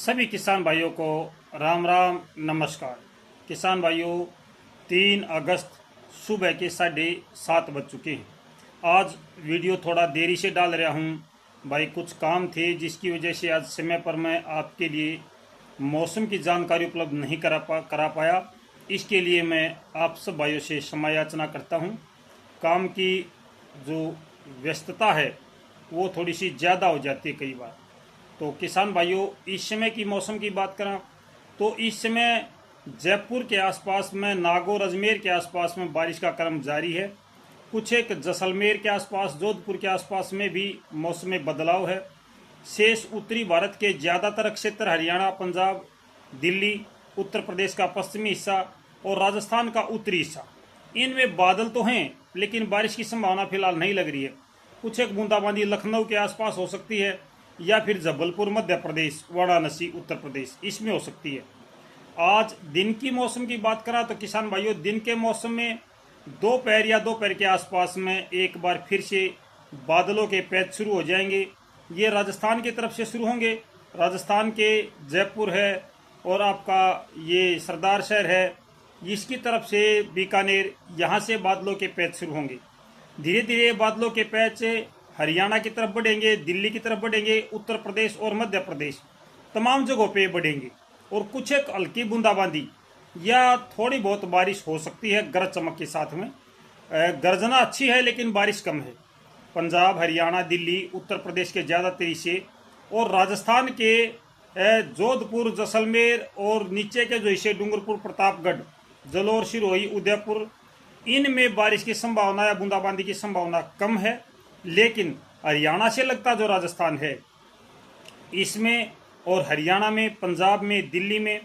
सभी किसान भाइयों को राम राम नमस्कार। किसान भाइयों, 3 अगस्त सुबह के 7:30 बज चुके हैं। आज वीडियो थोड़ा देरी से डाल रहा हूँ भाई, कुछ काम थे जिसकी वजह से आज समय पर मैं आपके लिए मौसम की जानकारी उपलब्ध नहीं करा पाया। इसके लिए मैं आप सब भाइयों से क्षमा याचना करता हूँ। काम की जो व्यस्तता है वो थोड़ी सी ज़्यादा हो जाती है कई बार। तो किसान भाइयों, इस समय की मौसम की बात करें तो इस समय जयपुर के आसपास में, नागौर अजमेर के आसपास में बारिश का क्रम जारी है। कुछ एक जैसलमेर के आसपास, जोधपुर के आसपास में भी मौसम में बदलाव है। शेष उत्तरी भारत के ज़्यादातर क्षेत्र, हरियाणा, पंजाब, दिल्ली, उत्तर प्रदेश का पश्चिमी हिस्सा और राजस्थान का उत्तरी हिस्सा, इनमें बादल तो हैं लेकिन बारिश की संभावना फिलहाल नहीं लग रही है। कुछ एक बूंदाबांदी लखनऊ के आसपास हो सकती है या फिर जबलपुर मध्य प्रदेश, वाराणसी उत्तर प्रदेश, इसमें हो सकती है। आज दिन की मौसम की बात करा तो किसान भाइयों, दिन के मौसम में दोपहर या दोपहर के आसपास में एक बार फिर से बादलों के पैच शुरू हो जाएंगे। ये राजस्थान की तरफ से शुरू होंगे। राजस्थान के जयपुर है और आपका ये सरदार शहर है, इसकी तरफ से बीकानेर, यहाँ से बादलों के पैच शुरू होंगे। धीरे धीरे बादलों के पैच हरियाणा की तरफ बढ़ेंगे, दिल्ली की तरफ बढ़ेंगे, उत्तर प्रदेश और मध्य प्रदेश, तमाम जगहों पे बढ़ेंगे और कुछ एक हल्की बूंदाबांदी या थोड़ी बहुत बारिश हो सकती है गरज चमक के साथ में। गर्जना अच्छी है लेकिन बारिश कम है। पंजाब, हरियाणा, दिल्ली, उत्तर प्रदेश के ज़्यादातर हिस्से और राजस्थान के जोधपुर, जैसलमेर और नीचे के जो हिस्से डूंगरपुर, प्रतापगढ़, जलोर, सिरोही, उदयपुर, इनमें बारिश की संभावना या बूंदाबांदी की संभावना कम है। लेकिन हरियाणा से लगता जो राजस्थान है, इसमें और हरियाणा में, पंजाब में, दिल्ली में,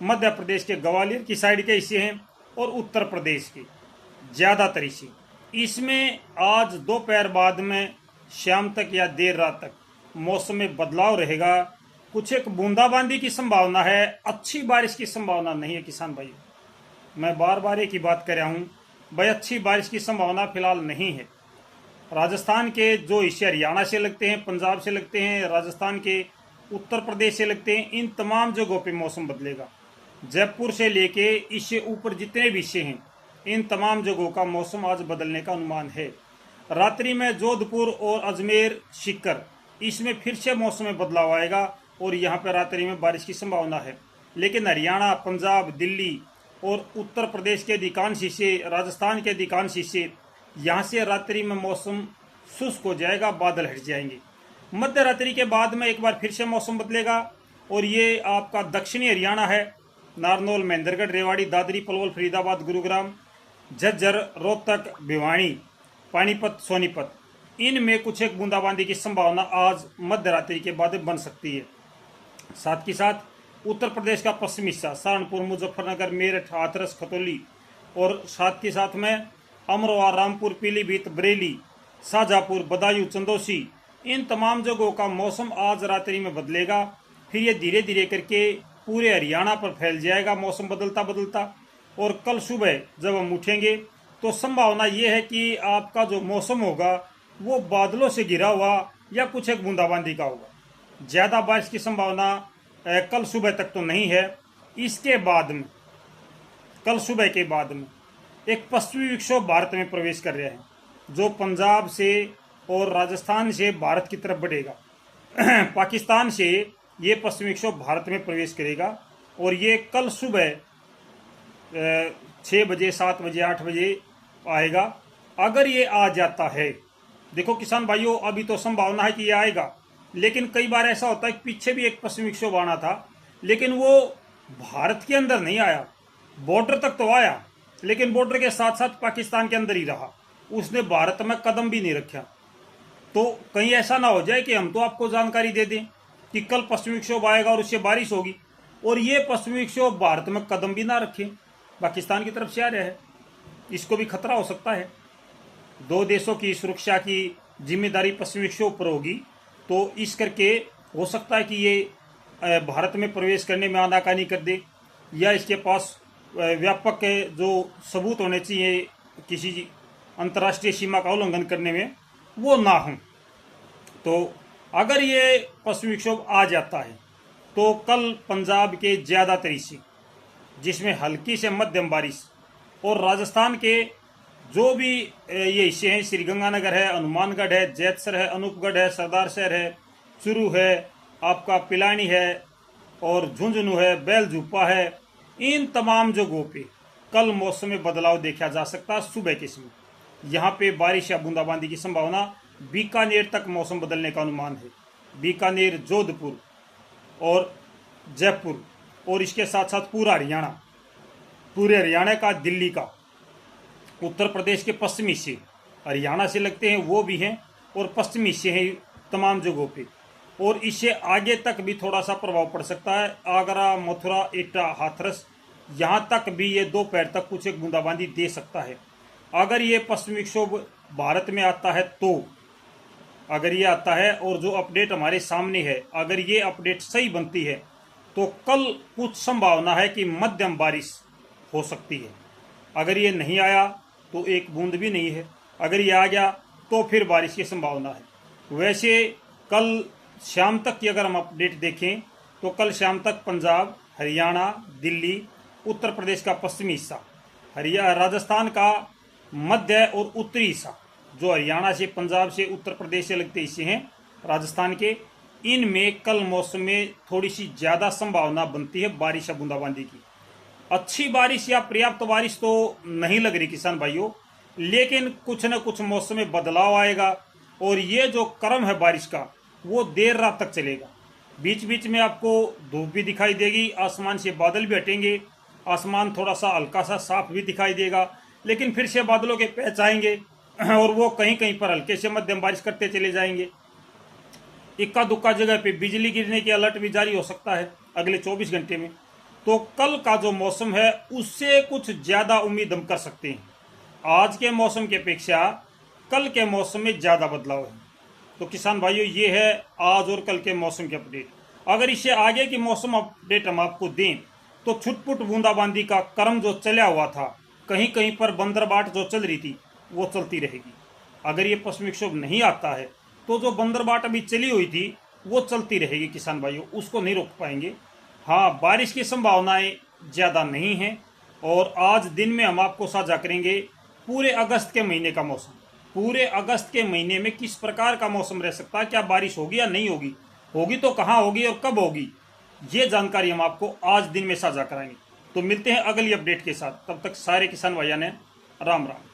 मध्य प्रदेश के ग्वालियर की साइड के हिस्से हैं और उत्तर प्रदेश के ज़्यादातर हिस्से, इसमें आज दोपहर बाद में शाम तक या देर रात तक मौसम में बदलाव रहेगा। कुछ एक बूंदाबांदी की संभावना है, अच्छी बारिश की संभावना नहीं है। किसान भाई, मैं बार बार एक ही बात कर रहा हूँ भाई, अच्छी बारिश की संभावना फिलहाल नहीं है। राजस्थान के जो हिस्से हरियाणा से लगते हैं, पंजाब से लगते हैं, राजस्थान के उत्तर प्रदेश से लगते हैं, इन तमाम जगहों पे मौसम बदलेगा। जयपुर से लेके इससे ऊपर जितने भी हिस्से हैं, इन तमाम जगहों का मौसम आज बदलने का अनुमान है। रात्रि में जोधपुर और अजमेर, सीकर, इसमें फिर से मौसम में बदलाव आएगा और यहाँ पर रात्रि में बारिश की संभावना है। लेकिन हरियाणा, पंजाब, दिल्ली और उत्तर प्रदेश के अधिकांश हिस्से, राजस्थान के अधिकांश हिस्से, यहाँ से रात्रि में मौसम शुष्क हो जाएगा, बादल हट जाएंगे। मध्य रात्रि के बाद में एक बार फिर से मौसम बदलेगा और ये आपका दक्षिणी हरियाणा है, नारनौल, महेंद्रगढ़, रेवाड़ी, दादरी, पलवल, फरीदाबाद, गुरुग्राम, झज्जर, रोहतक, भिवानी, पानीपत, सोनीपत, इनमें कुछ एक बूंदाबांदी की संभावना आज मध्य रात्रि के बाद बन सकती है। साथ ही साथ उत्तर प्रदेश का पश्चिमी हिस्सा, सहारनपुर, मुजफ्फरनगर, मेरठ, हाथरस, खतौली और साथ के साथ में अमरोहा, रामपुर, पीलीभीत, बरेली, शाहजहाँपुर, बदायूं, चंदौसी, इन तमाम जगहों का मौसम आज रात्रि में बदलेगा। फिर ये धीरे धीरे करके पूरे हरियाणा पर फैल जाएगा मौसम बदलता बदलता। और कल सुबह जब हम उठेंगे तो संभावना ये है कि आपका जो मौसम होगा वो बादलों से घिरा हुआ या कुछ एक बूंदाबांदी का होगा। ज़्यादा बारिश की संभावना कल सुबह तक तो नहीं है। इसके बाद में, कल सुबह के बाद में एक पश्चिमी विक्षोभ भारत में प्रवेश कर रहा है, जो पंजाब से और राजस्थान से भारत की तरफ बढ़ेगा। पाकिस्तान से ये पश्चिमी विक्षोभ भारत में प्रवेश करेगा और ये कल सुबह 6 बजे, 7 बजे, 8 बजे आएगा। अगर ये आ जाता है, देखो किसान भाइयों, अभी तो संभावना है कि ये आएगा, लेकिन कई बार ऐसा होता है कि पीछे भी एक पश्चिमी विक्षोभ आना था लेकिन वो भारत के अंदर नहीं आया, बॉर्डर तक तो आया लेकिन बॉर्डर के साथ साथ पाकिस्तान के अंदर ही रहा, उसने भारत में कदम भी नहीं रखा। तो कहीं ऐसा ना हो जाए कि हम तो आपको जानकारी दे दें कि कल पश्चिमी विक्षोभ आएगा और उससे बारिश होगी और ये पश्चिमी विक्षोभ भारत में कदम भी ना रखे, पाकिस्तान की तरफ से आ रहा है, इसको भी खतरा हो सकता है। दो देशों की सुरक्षा की जिम्मेदारी पश्चिमी विक्षोभ पर होगी, तो इस करके हो सकता है कि ये भारत में प्रवेश करने में आनाकानी कर दे या इसके पास व्यापक जो सबूत होने चाहिए किसी अंतर्राष्ट्रीय सीमा का उल्लंघन करने में, वो ना हो। तो अगर ये पश्चिमी विक्षोभ आ जाता है तो कल पंजाब के ज़्यादातर हिस्से जिसमें हल्की से मध्यम बारिश, और राजस्थान के जो भी ये हिस्से हैं, श्रीगंगानगर है, हनुमानगढ़ है, जैतसर है, अनूपगढ़ है, सरदारशहर है, चुरू है, आपका पिलानी है और झुंझुनू है, बेलझुप्पा है, इन तमाम जगहों पे कल मौसम में बदलाव देखा जा सकता है सुबह के समय। यहाँ पे बारिश या बूंदाबांदी की संभावना, बीकानेर तक मौसम बदलने का अनुमान है। बीकानेर, जोधपुर और जयपुर और इसके साथ साथ पूरा हरियाणा, पूरे हरियाणा का, दिल्ली का, उत्तर प्रदेश के पश्चिमी हिस्से हरियाणा से लगते हैं वो भी हैं, और पश्चिमी हिस्से हैं तमाम जगहों पे। और इससे आगे तक भी थोड़ा सा प्रभाव पड़ सकता है। आगरा, मथुरा, एटा, हाथरस, यहाँ तक भी ये दोपहर तक कुछ एक बूंदाबांदी दे सकता है। अगर ये पश्चिमी विक्षोभ भारत में आता है तो, अगर ये आता है और जो अपडेट हमारे सामने है, अगर ये अपडेट सही बनती है तो कल कुछ संभावना है कि मध्यम बारिश हो सकती है। अगर ये नहीं आया तो एक बूंद भी नहीं है, अगर ये आ गया तो फिर बारिश की संभावना है। वैसे कल शाम तक की अगर हम अपडेट देखें तो कल शाम तक पंजाब, हरियाणा, दिल्ली, उत्तर प्रदेश का पश्चिमी हिस्सा, राजस्थान का मध्य और उत्तरी हिस्सा, जो हरियाणा से, पंजाब से, उत्तर प्रदेश से लगते हिस्से हैं राजस्थान के, इनमें कल मौसम में थोड़ी सी ज़्यादा संभावना बनती है बारिश या बूंदाबांदी की। अच्छी बारिश या पर्याप्त बारिश तो नहीं लग रही किसान भाइयों, लेकिन कुछ न कुछ मौसम में बदलाव आएगा और ये जो क्रम है बारिश का वो देर रात तक चलेगा। बीच बीच में आपको धूप भी दिखाई देगी, आसमान से बादल भी हटेंगे, आसमान थोड़ा सा हल्का सा साफ भी दिखाई देगा, लेकिन फिर से बादलों के पैच आएंगे और वो कहीं कहीं पर हल्के से मध्यम बारिश करते चले जाएंगे। इक्का दुक्का जगह पे बिजली गिरने की अलर्ट भी जारी हो सकता है अगले 24 घंटे में। तो कल का जो मौसम है उससे कुछ ज़्यादा उम्मीद हम कर सकते हैं। आज के मौसम की अपेक्षा कल के मौसम में ज़्यादा बदलाव है। तो किसान भाइयों, ये है आज और कल के मौसम के अपडेट। अगर इससे आगे की मौसम अपडेट हम आपको दें तो छुटपुट बूंदाबांदी का क्रम जो चला हुआ था, कहीं कहीं पर बंदरबाट जो चल रही थी वो चलती रहेगी। अगर ये पश्चिमी विक्षोभ नहीं आता है तो जो बंदरबाट अभी चली हुई थी वो चलती रहेगी किसान भाइयों, उसको नहीं रोक पाएंगे। हाँ, बारिश की संभावनाएं ज़्यादा नहीं हैं। और आज दिन में हम आपको साझा करेंगे पूरे अगस्त के महीने का मौसम। पूरे अगस्त के महीने में किस प्रकार का मौसम रह सकता है, क्या बारिश होगी या नहीं होगी, होगी तो कहाँ होगी और कब होगी, ये जानकारी हम आपको आज दिन में साझा कराएंगे। तो मिलते हैं अगली अपडेट के साथ, तब तक सारे किसान भाइयों ने राम राम।